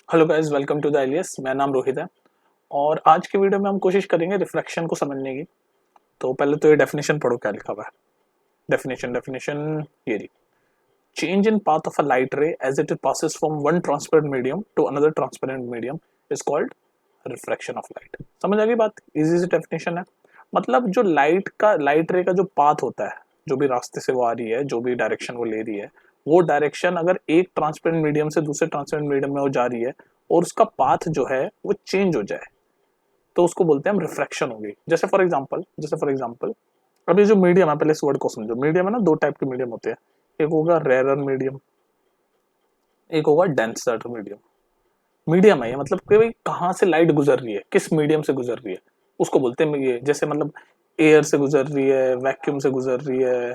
Hello guys, welcome to the Elias. मेरा नाम रोहित है और आज की वीडियो में हम कोशिश करेंगे रिफ्रैक्शन को समझने की। तो पहले तो ये डेफिनेशन पढ़ो, क्या लिखा हुआ है। डेफिनेशन डेफिनेशन ये रही। Change in path of a light ray as it passes from one transparent medium to another transparent medium is called refraction of light. समझ आ गई बात? इजी सी डेफिनेशन है। मतलब जो लाइट रे का जो पाथ होता है, जो भी रास्ते से वो आ रही है, जो भी डायरेक्शन वो ले रही है, वो डायरेक्शन अगर एक ट्रांसपेरेंट मीडियम से दूसरे ट्रांसपेरेंट मीडियम में वो जा रही है और उसका पाथ जो है वो चेंज हो जाए, तो उसको बोलते हैं हम रिफ्रैक्शन हो गई। जैसे फॉर एग्जांपल अब ये जो मीडियम है, पहले इस वर्ड को समझो। मीडियम है ना, दो टाइप के मीडियम होते हैं। एक होगा रेयर मीडियम, एक होगा डेंसर मीडियम। मीडियम है ये, मतलब कि भाई कहाँ से लाइट गुजर रही है, किस मीडियम से गुजर रही है, उसको बोलते हैं ये। जैसे मतलब एयर से गुजर रही है, वैक्यूम से गुजर रही है,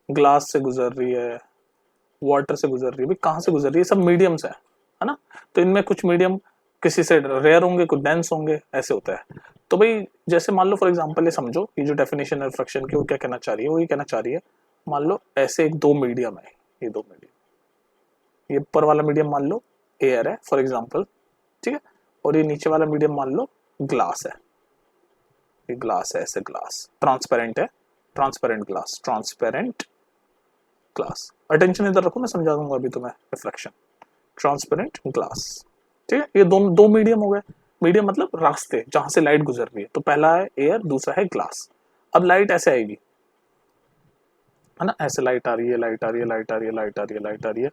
ग्लास से गुजर रही है, वाटर से गुजर रही है, भाई कहाँ से गुजर रही है, सब मीडियम्स है ना। तो इनमें कुछ मीडियम किसी से रेयर होंगे, कुछ डेंस होंगे, ऐसे होता है। तो भाई जैसे मान लो फॉर एग्जांपल ये समझो, ये जो डेफिनेशन है रिफ्रैक्शन की, वो क्या कहना चाह रही है, वो ये कहना चाह रही है, मान लो ऐसे एक दो मीडियम है, ये दो मीडियम, ये ऊपर वाला मीडियम मान लो एयर है फॉर एग्जांपल, ठीक है, और ये नीचे वाला मीडियम मान लो ग्लास है। ये ग्लास है, ऐसे ग्लास ट्रांसपेरेंट है, transparent glass, transparent glass. Attention इधर रखो, मैं समझा दूंगा अभी तुम्हें रिफ्लेक्शन। ट्रांसपेरेंट ग्लास, ठीक है। ये दो दो मीडियम हो गए। मीडियम मतलब रास्ते जहां से लाइट गुजर रही है। तो पहला है एयर, दूसरा है ग्लास। अब लाइट ऐसे आएगी, है ना, ऐसे लाइट आ रही है, लाइट आ रही है, लाइट आ रही है, लाइट आ रही है, लाइट आ रही है।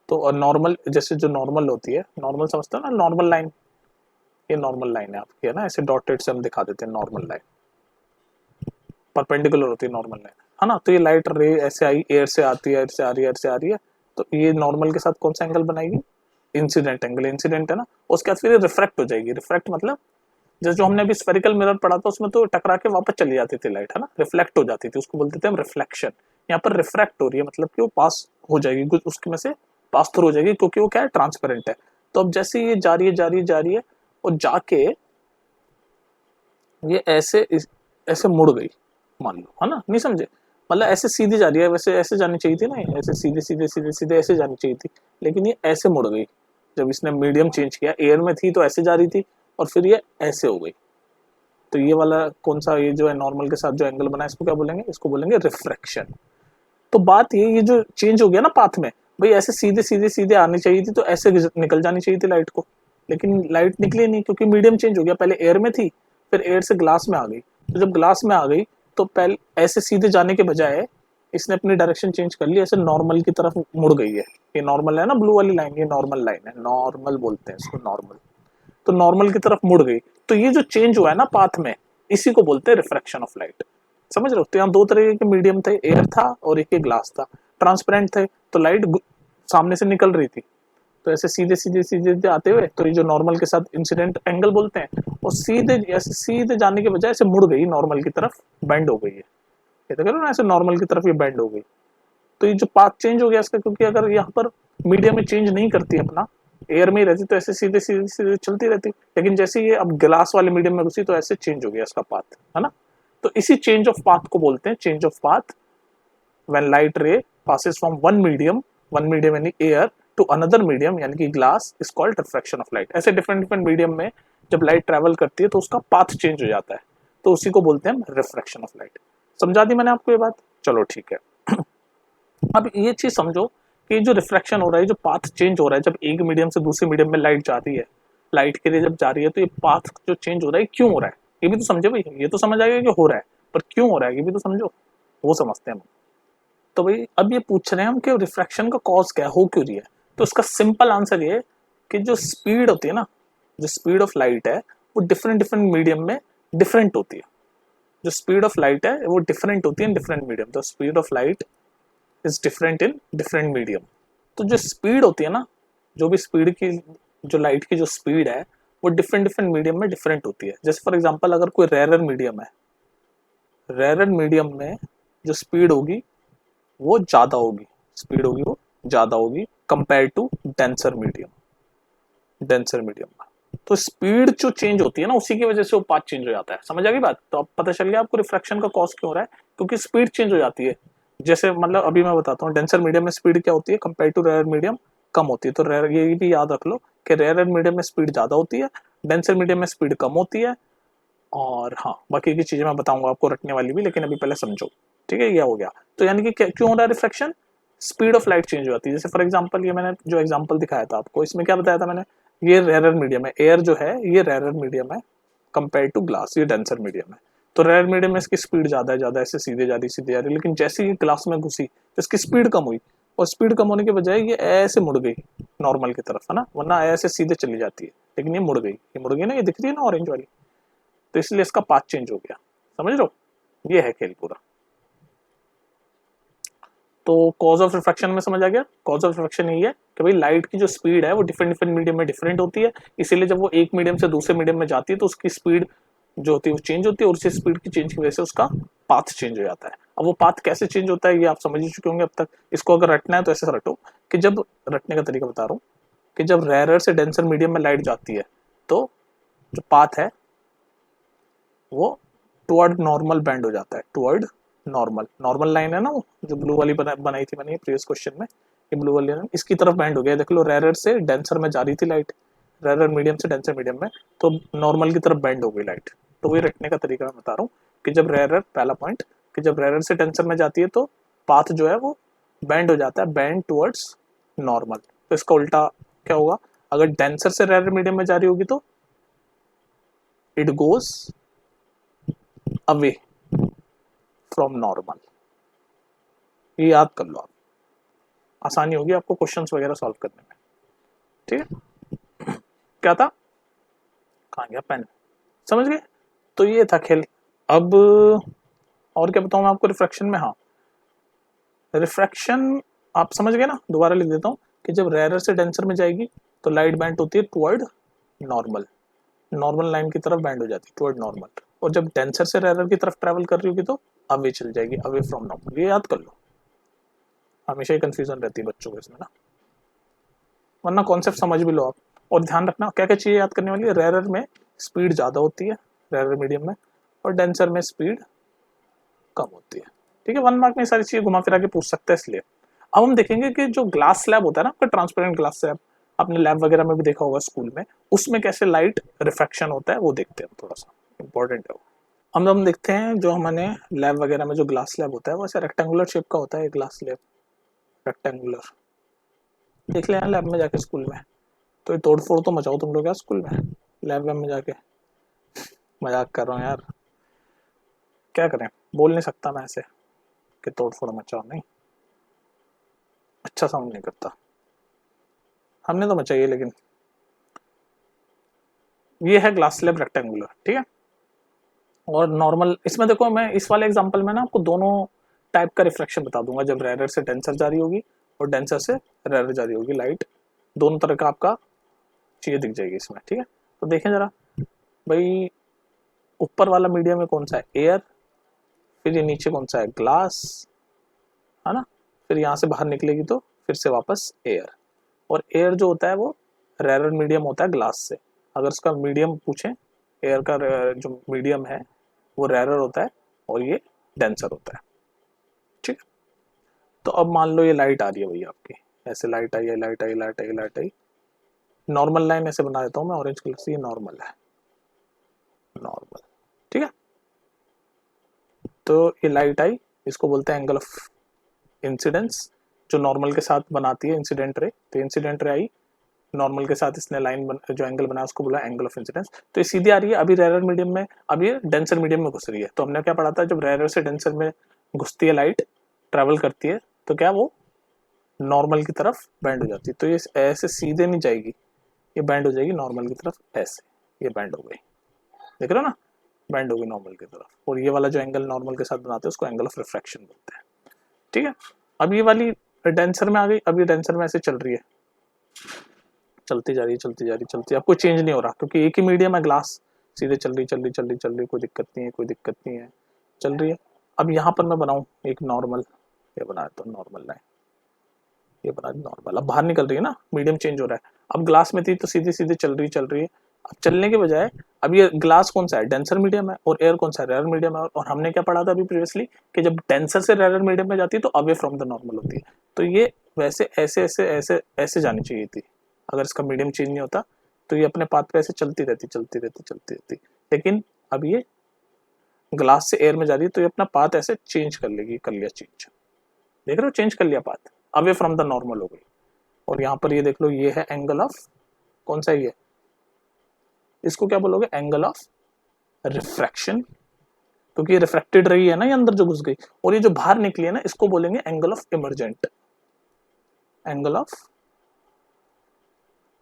तो और नॉर्मल, जैसे जो नॉर्मल होती है, नॉर्मल समझते हो ना, नॉर्मल लाइन, ये नॉर्मल लाइन है आपकी, है ना, ऐसे डॉटेड से हम दिखा देते हैं नॉर्मल लाइन। परपेंडिकुलर होती है नॉर्मल लाइन, है ना। तो ये लाइट रे ऐसे आई, एयर से आती है, एयर से आ रही है, एयर से आ रही है। तो ये नॉर्मल के साथ कौन सा एंगल बनाएगी? इंसिडेंट एंगल, इंसिडेंट है ना। उसके बाद फिर ये रिफ्रैक्ट हो जाएगी। रिफ्रैक्ट मतलब जैसे जो हमने अभी स्फेरिकल मिरर पढ़ा था, उसमें तो टकरा के वापस चली जाती थी लाइट, है ना, रिफ्लेक्ट हो जाती थी, उसको बोलते थे हम रिफ्लेक्शन। यहाँ पर रिफ्रैक्ट हो रही है, मतलब कि वो पास हो जाएगी, कुछ उसके में से पास थ्रू हो जाएगी, क्योंकि वो क्या है, ट्रांसपेरेंट है। तो अब जैसे ये जा रही है, जा रही है, जा रही है, और जाके ये ऐसे ऐसे मुड़ गई, मान लो, है ना, नहीं समझे, मतलब ऐसे सीधी जा रही है, वैसे ऐसे जानी चाहिए थी ना, ऐसे सीधे सीधे सीधे सीधे ऐसे जानी चाहिए थी, लेकिन ये ऐसे मुड़ गई। जब इसने मीडियम चेंज किया, एयर में थी तो ऐसे जा रही थी, और फिर ये ऐसे हो गई। तो ये वाला कौन सा, ये जो है नॉर्मल के साथ जो एंगल बना है, इसको क्या बोलेंगे? इसको बोलेंगे रिफ्रैक्शन। तो बात ये जो चेंज हो गया ना पाथ में, भाई ऐसे सीधे सीधे सीधे आनी चाहिए थी, तो ऐसे निकल जानी चाहिए थी लाइट को, लेकिन लाइट निकली नहीं, क्योंकि मीडियम चेंज हो गया। पहले एयर में थी, फिर एयर से ग्लास में आ गई। तो जब ग्लास में आ गई, तो पहले ऐसे सीधे जाने के बजाय इसने अपनी डायरेक्शन चेंज कर ली, ऐसे नॉर्मल की तरफ मुड़ गई है। ये नॉर्मल है ना, ब्लू वाली लाइन, ये नॉर्मल लाइन है, नॉर्मल बोलते हैं इसको, नॉर्मल। तो नॉर्मल की तरफ मुड़ गई। तो ये जो चेंज हुआ है ना पाथ में, इसी को बोलते हैं रिफ्रैक्शन ऑफ लाइट। समझ रहे हो? तो यहाँ दो तरह के मीडियम थे, एयर था और एक ग्लास था। ट्रांसपेरेंट थे, तो लाइट सामने से निकल रही थी, तो ऐसे सीधे सीधे सीधे आते हुए, तो ये जो नॉर्मल के साथ इंसिडेंट एंगल बोलते हैं, और सीधे ऐसे सीधे जाने के बजाय ऐसे मुड़ गई, नॉर्मल की तरफ बेंड हो गई है। ये तो करो ना, ऐसे नॉर्मल की तरफ ये बेंड हो गई। तो ये जो पाथ चेंज हो गया इसका, क्योंकि अगर यहाँ पर मीडियम में चेंज नहीं करती अपना, एयर में ही रहती, तो ऐसे सीधे सीधे सीधे चलती रहती। लेकिन जैसे ये अब ग्लास वाले मीडियम में घुसी, तो ऐसे चेंज हो गया इसका पाथ, है ना। तो इसी चेंज ऑफ पाथ को बोलते हैं change of path, when light रे passes from one medium यानी एयर टू अनदर मीडियम यानी कि glass, is called refraction of light. ऐसे डिफरेंट डिफरेंट मीडियम में जब लाइट ट्रेवल करती है, तो उसका पाथ चेंज हो जाता है, तो उसी को बोलते हैं रिफ्रैक्शन ऑफ लाइट। समझा दी मैंने आपको ये बात? चलो ठीक है। अब ये चीज समझो कि जो रिफ्रैक्शन हो रहा है, जो पाथ चेंज हो रहा है, जब एक मीडियम से दूसरे मीडियम में लाइट जाती है, लाइट के लिए जब जा रही है, तो ये पाथ जो चेंज हो रहा है, क्यों हो रहा है, ये भी तो समझे भाई। ये तो समझ आएगा कि हो रहा है, पर क्यों हो रहा है ये भी तो समझो, वो समझते हैं हम। तो भाई अब ये पूछ रहे हैं हम कि रिफ्रैक्शन का कॉज क्या है, हो क्यों रही है। तो इसका सिंपल आंसर ये है कि जो स्पीड होती है ना, जो स्पीड ऑफ लाइट है, वो डिफरेंट डिफरेंट मीडियम में डिफरेंट होती है। जो स्पीड ऑफ लाइट है वो डिफरेंट होती है इन डिफरेंट मीडियम। तो speed of light is different in different medium. तो जो स्पीड होती है ना, जो भी स्पीड की, जो लाइट की जो स्पीड है, वो डिफरेंट डिफरेंट मीडियम में डिफरेंट होती है। जैसे फॉर एग्जांपल अगर कोई रेयर मीडियम है, रेयर मीडियम में जो स्पीड होगी वो ज्यादा होगी, स्पीड होगी वो ज्यादा होगी compare to denser medium, denser medium का। तो स्पीड जो चेंज होती है ना, उसी की वजह से वो पाथ चेंज हो जाता है। समझ आ गई बात? तो अब पता चल गया आपको रिफ्रैक्शन का कॉज क्यों हो रहा है, क्योंकि स्पीड चेंज हो जाती है। जैसे मतलब अभी मैं बताता हूँ, डेंसर मीडियम में स्पीड क्या होती है कंपेयर टू रेयर मीडियम, कम होती है। तो रेयर, ये भी याद रख लो कि रेयर मीडियम में स्पीड ज़्यादा होती है, डेंसर मीडियम में स्पीड कम होती है। और हाँ, बाकी की चीज़ें मैं बताऊंगा आपको रटने वाली भी, लेकिन अभी पहले समझो, ठीक है। ये हो गया। तो यानी कि क्यों हो रहा है refraction, speed of light change हो जाती है। जैसे फॉर एग्जांपल ये मैंने जो एग्जांपल दिखाया था आपको, इसमें क्या बताया था मैंने, ये रेयर मीडियम है, एयर जो है ये रेयर मीडियम है कंपेयर टू ग्लास, ये डेंसर मीडियम है। तो रेयर मीडियम में इसकी स्पीड ज़्यादा है, ज़्यादा ऐसे सीधे जा रही, लेकिन जैसे ही ग्लास में घुसी तो इसकी स्पीड कम हुई, और स्पीड कम होने के बजाय ये ऐसे मुड़ गई नॉर्मल की तरफ, है ना, वरना ऐसे सीधे चली जाती है, लेकिन ये मुड़ गई, ये मुड़ गई ना, ये दिख रही है ना ऑरेंज वाली, तो इसलिए इसका पाथ चेंज हो गया। समझ लो, ये है खेल पूरा। तो कॉज ऑफ रिफ्रैक्शन में समझ आ गया। कॉज ऑफ रिफ्रैक्शन यही है कि भाई लाइट की जो स्पीड है वो डिफरेंट डिफरेंट मीडियम में डिफरेंट होती है, इसीलिए जब वो एक मीडियम से दूसरे मीडियम में जाती है तो उसकी स्पीड जो होती है वो चेंज होती है, और उसी स्पीड की चेंज की वजह से उसका पाथ चेंज हो जाता है। अब वो पाथ कैसे चेंज होता है ये आप समझ ही चुके होंगे अब तक। इसको अगर रटना है तो ऐसे रटो कि जब, रटने का तरीका बता रहा हूँ, कि जब रेयर से डेंसर मीडियम में लाइट जाती है तो जो पाथ है वो टुवर्ड नॉर्मल बैंड हो जाता है, टुवर्ड नॉर्मल। नॉर्मल लाइन है ना वो जो ब्लू वाली बनाई थी मैंने प्रीवियस क्वेश्चन में, ये ब्लू वाली लाइन इसकी तरफ बैंड हो गया। देख लो, रेयर से डेंसर में जा रही थी लाइट, रेयर मीडियम से डेंसर मीडियम में, तो नॉर्मल की तरफ बैंड हो गई लाइट। तो वही रखने का तरीका मैं बता रहा हूँ कि जब रेयर, पहला पॉइंट कि जब रेयर से डेंसर में जाती है तो पाथ जो है वो बैंड हो जाता है, बैंड टुवर्ड्स नॉर्मल। तो इसका उल्टा क्या होगा, अगर डेंसर से रेयर मीडियम में जा रही होगी तो it goes away from normal. ये याद कर लो आप, आसानी होगी आपको क्वेश्चंस वगैरह सॉल्व करने में, ठीक है। क्या था, कहाँ गया पेन, समझ गए। तो ये था खेल। अब और क्या बताऊँ मैं आपको रिफ्रैक्शन में। हाँ, रिफ्रैक्शन आप समझ गए ना, दोबारा लिख देता हूँ कि जब रेयर से डेंसर में जाएगी तो लाइट बैंड होती है टुवर्ड नॉर्मल, नॉर्मल लाइन की तरफ बैंड हो जाती है टुवर्ड नॉर्मल, और जब डेंसर से रेयर की तरफ ट्रैवल कर रही होगी तो अवे चल जाएगी, अवे फ्रॉम नॉर्मल। ये याद कर लो, हमेशा ही कंफ्यूजन रहती है बच्चों को इसमें ना, वरना कॉन्सेप्ट समझ भी लो आप। और ध्यान रखना क्या क्या चीज़ें याद करने वाली है, रेयर में स्पीड ज़्यादा होती है, रेयर मीडियम में, और डेंसर में स्पीड कम होती है, ठीक है। 1 मार्क में सारी चीज़ें घुमा फिरा के पूछ सकते हैं इसलिए। अब हम देखेंगे कि जो ग्लास स्लैब होता है ना आपका, ट्रांसपेरेंट ग्लास स्लैब, आपने लैब वगैरह में भी देखा होगा स्कूल में, उसमें कैसे लाइट रिफ्रैक्शन होता है वो देखते हैं, थोड़ा सा इंपॉर्टेंट है वो। हम देखते हैं जो हमने लैब वगैरह में जो ग्लास स्लैब होता है वो ऐसे रेक्टेंगुलर शेप का होता है, ग्लास स्लैब रेक्टेंगुलर। देख लेना लैब में जाके स्कूल में, तो ये तोड़ फोड़ तो मचाओ तुम लोग यार स्कूल में, लैब में जाके। मजाक कर रहा हूँ यार, क्या करें, बोल नहीं सकता मैं ऐसे कि तोड़ फोड़ मचाओ, नहीं, अच्छा साउंड नहीं करता। हमने तो मचाई है, लेकिन ये है ग्लास स्लैब रेक्टेंगुलर, ठीक है। और नॉर्मल, इसमें देखो मैं इस वाले एग्जांपल में ना आपको दोनों टाइप का रिफ्रैक्शन बता दूंगा, जब रेयर से डेंसर जा रही होगी और डेंसर से रेयर जा रही होगी लाइट, दोनों तरह का आपका चीज़ें दिख जाएगी इसमें, ठीक है। तो देखें जरा भाई, ऊपर वाला मीडियम में कौन सा है, एयर, फिर ये नीचे कौन सा है, ग्लास, है ना, फिर यहाँ से बाहर निकलेगी तो फिर से वापस एयर। और एयर जो होता है वो रेयर मीडियम होता है ग्लास से, अगर उसका मीडियम पूछें, एयर का जो मीडियम है वो रेयर होता है और ये डेंसर होता है, ठीक है। तो अब मान लो ये लाइट आ रही है भैया आपकी, ऐसे लाइट आई है, लाइट आई, लाइट आई, लाइट आई, नॉर्मल लाइन ऐसे बना देता हूँ मैं ऑरेंज कलर से, ये नॉर्मल है, नॉर्मल, ठीक है। तो ये लाइट आई, इसको बोलते हैं एंगल ऑफ इंसिडेंस, जो नॉर्मल के साथ बनाती है इंसिडेंट रे। तो इंसिडेंट रे आई, नॉर्मल के साथ इसने लाइन जो एंगल बनाया उसको बोला एंगल ऑफ इंसिडेंस। तो ये सीधी आ रही है, अभी रेयर मीडियम में, अब ये डेंसर मीडियम में घुस रही है। तो हमने क्या पढ़ा था, जब रेयर से डेंसर में घुसती है लाइट, ट्रेवल करती है, तो क्या वो नॉर्मल की तरफ बैंड हो जाती है। तो ये ऐसे सीधे नहीं जाएगी, ये बैंड हो जाएगी नॉर्मल की तरफ, ऐसे ये बैंड हो गई, देख रहे हो ना, बैंड होगी नॉर्मल की तरफ। और ये वाला जो एंगल नॉर्मल के साथ बनाते हैं उसको एंगल ऑफ रिफ्रैक्शन बोलते हैं, ठीक है। अब ये वाली डेंसर में आ गई, अब ये डेंसर में ऐसे चल रही है, चलती जा रही है, चलती जा रही, चलती, अब कोई चेंज नहीं हो रहा क्योंकि एक ही मीडियम है ग्लास, सीधे चल रही, चल रही, चल रही, चल रही, कोई दिक्कत नहीं है, कोई दिक्कत नहीं है, चल रही है। अब यहाँ पर मैं बनाऊँ एक नॉर्मल, ये बनाया तो नॉर्मल लाइन, ये बना नॉर्मल, अब बाहर निकल रही है ना, मीडियम चेंज हो रहा है। अब ग्लास में थी तो सीधी सीधी चल रही, चल रही है। अब चलने के बजाय अब ये ग्लास कौन सा है, डेंसर मीडियम है, और एयर कौन सा है, रेयर मीडियम है। और हमने क्या पढ़ा था अभी प्रीवियसली कि जब डेंसर से रेयर मीडियम में जाती है तो अवे फ्रॉम द नॉर्मल होती है। तो ये वैसे ऐसे ऐसे ऐसे ऐसे जानी चाहिए थी, अगर इसका मीडियम चेंज नहीं होता तो ये अपने पाथ पे ऐसे चलती रहती। लेकिन अब ये ग्लास से एयर में जा रही है तो ये अपना पाथ ऐसे चेंज कर लेगी, कर लिया चेंज, देख रहे हो, चेंज कर लिया path, away from the normal हो गई। और यहाँ पर ये देख लो, ये है एंगल ऑफ, कौन सा ये, इसको क्या बोलोगे, एंगल ऑफ रिफ्रैक्शन, क्योंकि ये रिफ्रैक्टेड रही है ना, ये अंदर जो घुस गई, और ये जो बाहर निकली है ना, इसको बोलेंगे angle of emergent, angle of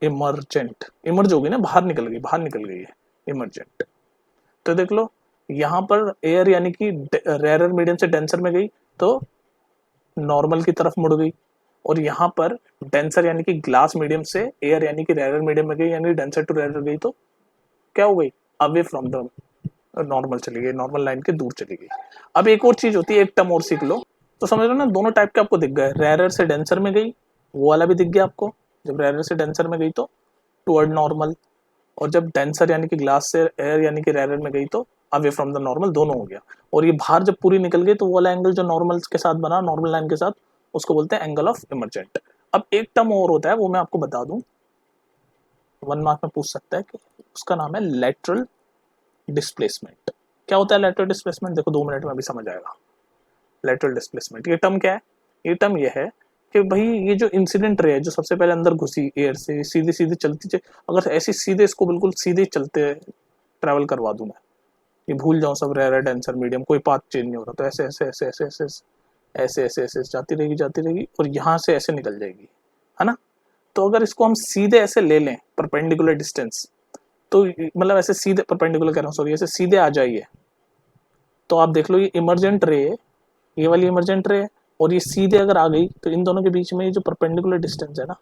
emergent, emerge होगी ना, बाहर निकल गई है, इमर्जेंट। तो देख लो यहाँ पर एयर यानी कि रेयर मीडियम से डेंसर में गई तो नॉर्मल की तरफ मुड़ गई, और यहाँ पर डेंसर यानी कि ग्लास मीडियम से एयर यानी कि रेयर मीडियम में गई, यानी डेंसर टू रेयर गई तो क्या हो गई, अवे फ्रॉम द नॉर्मल चली गई, नॉर्मल लाइन के दूर चली गई। अब एक और चीज होती है, एक टर्म और सीख लो, तो समझ लो ना, दोनों टाइप के आपको दिख गए, रेयर से डेंसर में गई वो वाला भी दिख गया आपको, जब रेयर से डेंसर में गई तो टुवर्ड नॉर्मल, और जब डेंसर यानी कि ग्लास से एयर यानी कि रेयर में गई तो अवे फ्रॉम द नॉर्मल, दोनों हो गया। और ये बाहर जब पूरी निकल गई तो वो वाला एंगल जो नॉर्मल के साथ बना, नॉर्मल लाइन के साथ, उसको बोलते हैं एंगल ऑफ इमर्जेंट। अब एक टर्म और होता है, वो मैं आपको बता दूं, 1 मार्क में पूछ सकता है, कि उसका नाम है लेटरल डिस्प्लेसमेंट। क्या होता है लेटरल डिस्प्लेसमेंट, देखो 2 मिनट में अभी समझ आएगा। लेटरल डिस्प्लेसमेंट, ये टर्म क्या है, ये टर्म ये है कि भाई ये जो इंसिडेंट रे है, जो सबसे पहले अंदर घुसी एयर से, सीधी सीधी चलती, अगर ऐसी सीधे इसको बिल्कुल सीधे चलते ट्रैवल करवा दूं मैं, ये भूल जाऊं सब रेयर डेंसर मीडियम, कोई पाथ चेंज नहीं हो रहा, तो ऐसे ऐसे ऐसे ऐसे ऐसे ऐसे ऐसे ऐसे जाती रहेगी, और यहाँ से ऐसे निकल जाएगी, है ना। तो अगर इसको हम सीधे ऐसे ले लें परपेंडिकुलर डिस्टेंस, तो मतलब ऐसे सीधे परपेंडिकुलर कह रहा हूँ, सॉरी, ऐसे सीधे आ जाइए, तो आप देख लो ये इमर्जेंट रे, ये वाली इमर्जेंट रे, और ये सीधे अगर आ गई तो इन दोनों के बीच में ये जो परपेंडिकुलर डिस्टेंस है ना,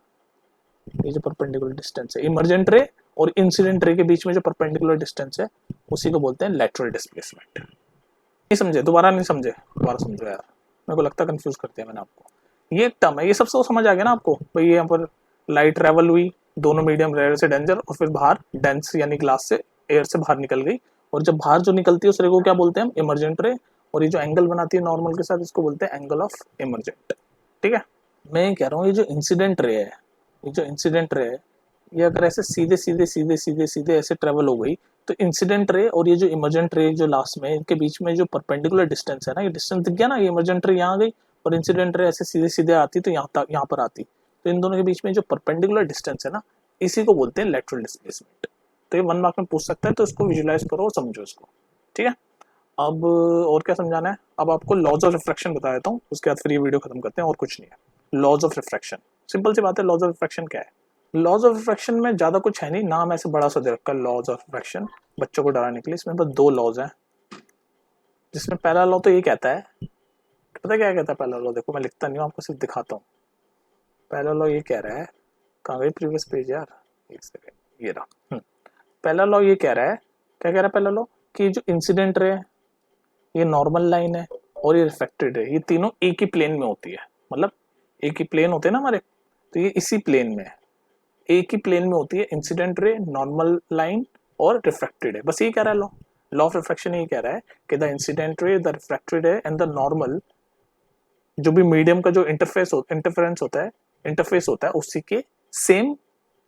ये जो परपेंडिकुलर डिस्टेंस है इमर्जेंट रे और इंसिडेंट रे के बीच में जो परपेंडिकुलर डिस्टेंस है, उसी को बोलते हैं लेटरल डिस्प्लेसमेंट। नहीं समझे, दोबारा नहीं समझे, दोबारा समझो यार, मेरे को लगता है कंफ्यूज कर दिया मैंने आपको। ये एक टर्म है, ये सबसे तो समझ आ गया ना आपको, भाई ये यहाँ पर लाइट ट्रेवल हुई, दोनों मीडियम रेयर से डेंजर, और फिर बाहर डेंस यानी ग्लास से एयर से बाहर निकल गई, और जब बाहर जो निकलती है उस रे को क्या बोलते हैं हम, इमर्जेंट रे, और ये जो एंगल बनाती है नॉर्मल के साथ, इसको बोलते हैं एंगल ऑफ इमर्जेंट। ठीक है, मैं कह रहा हूँ ये जो इंसिडेंट रे है, ये जो इंसिडेंट रे है, ये अगर ऐसे सीधे सीधे सीधे सीधे सीधे ऐसे ट्रेवल हो गई, तो इंसिडेंट रे और ये जो इमर्जेंट रे जो लास्ट में, इनके बीच में जो परपेंडिकुलर डिस्टेंस है ना, ये डिस्टेंस दिख गया ना, ये इमर्जेंट रे यहाँ गई और इंसिडेंट रे ऐसे सीधे सीधे आती तो यहाँ पर आती, तो इन दोनों के बीच में जो परपेंडिकुलर डिस्टेंस है ना, इसी को बोलते हैं लेटरल डिस्प्लेसमेंट। तो ये 1 मार्क में पूछ सकता है, तो इसको विजुलाइज करो और समझो इसको। ठीक है, अब और क्या समझाना है, अब आपको लॉज ऑफ रिफ्रैक्शन बता देता हूँ, उसके बाद फिर ये वीडियो खत्म करते हैं, और कुछ नहीं है। लॉज ऑफ रिफ्रैक्शन, सिंपल सी बात है, लॉज ऑफ रिफ्रैक्शन क्या है। लॉज ऑफ रिफ्रैक्शन में ज्यादा कुछ है नहीं, नाम ऐसे बड़ा सा दे रखा है लॉज ऑफ रिफ्रैक्शन, बच्चों को डराने के लिए। इसमें बस 2 लॉज हैं, जिसमें पहला लॉ तो ये कहता है, पता क्या कहता है पहला लॉ, देखो मैं लिखता नहीं हूँ, आपको सिर्फ दिखाता हूँ। पहला लॉ ये कह रहा है, कहाँ गई प्रीवियस पेज यार, एक सेकेंड, ये रहा। पहला लॉ ये कह रहा है, क्या कह रहा है पहला लॉ, कि जो इंसिडेंट रे, ये नॉर्मल लाइन है और ये रिफ्लेक्टेड है, ये तीनों एक ही प्लेन में होती है, मतलब एक ही प्लेन होते हैं ना हमारे, तो ये इसी प्लेन में है, एक ही प्लेन में होती है इंसिडेंट रे, नॉर्मल लाइन और रिफ्रैक्टेड है, बस ये कह रहा है लॉ। लॉ ऑफ रिफ्रैक्शन ये कह रहा है कि the incident ray, the refracted रे एंड द नॉर्मल, जो भी मीडियम का जो इंटरफेरेंस होता है, इंटरफेस होता है, उसी के सेम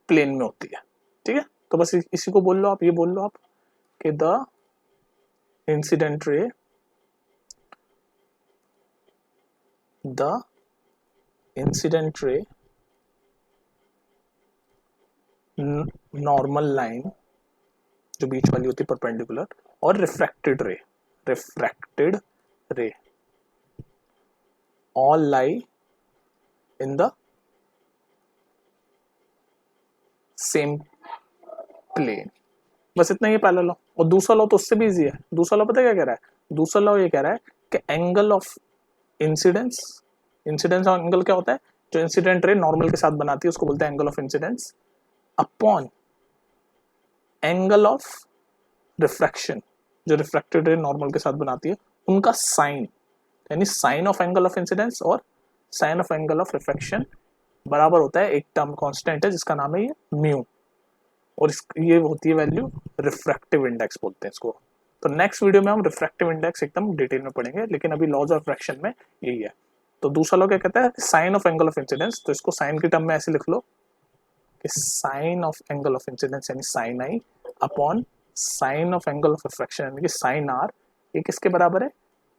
प्लेन में होती है। ठीक है, तो बस इसी को बोल लो आप, ये बोल लो आप कि the incident ray, the incident ray, normal line जो बीच वाली होती है परपेंडिकुलर, और refracted ray, refracted ray, all lie in the same plane. बस इतना ही पहला लॉ। और दूसरा लॉ तो उससे भी इजी है। दूसरा लॉ पता है क्या कह रहा है, दूसरा लॉ ये कह रहा है कि एंगल ऑफ इंसिडेंस, इंसिडेंस और एंगल क्या होता है, जो इंसिडेंट रे नॉर्मल के साथ बनाती है उसको बोलते हैं angle of incidence, upon angle of refraction, जो रिफ्रैक्टेड रे नॉर्मल के साथ बनाती है, उनका साइन, यानी sine of angle of incidence और sine of angle of refraction बराबर होता है एक टर्म कांस्टेंट है जिसका नाम है ये म्यू, और ये होती है वैल्यू रिफ्रैक्टिव इंडेक्स बोलते हैं इसको। तो नेक्स्ट वीडियो में हम रिफ्रैक्टिव इंडेक्स एकदम डिटेल में पढ़ेंगे, लेकिन अभी लॉज ऑफ रिफ्रैक्शन में यही है। तो दूसरा लॉ क्या कहता है, sine of angle of incidence, तो इसको साइन की टर्म में ऐसे लिख लो कि sine of angle of incidence यानी sine i upon sine of angle of refraction यानी कि साइन आर, ये किसके बराबर है,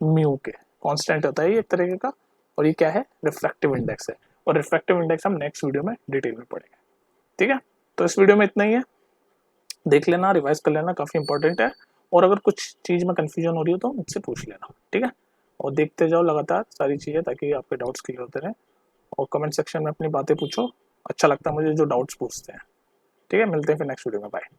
म्यू के। कांस्टेंट होता है ये एक तरीके का, और ये क्या है, रिफ्रैक्टिव इंडेक्स है। और रिफ्रैक्टिव इंडेक्स हम नेक्स्ट वीडियो में डिटेल में पढ़ेंगे। ठीक है, तो इस वीडियो में इतना ही है, देख लेना, रिवाइज कर लेना, काफ़ी इंपॉर्टेंट है। और अगर कुछ चीज़ में कन्फ्यूजन हो रही हो तो मुझसे पूछ लेना, ठीक है। और देखते जाओ लगातार सारी चीज़ें, ताकि आपके डाउट्स क्लियर होते रहें। और कमेंट सेक्शन में अपनी बातें पूछो, अच्छा लगता है मुझे जो डाउट्स पूछते हैं। ठीक है, मिलते हैं फिर नेक्स्ट वीडियो में, बाय।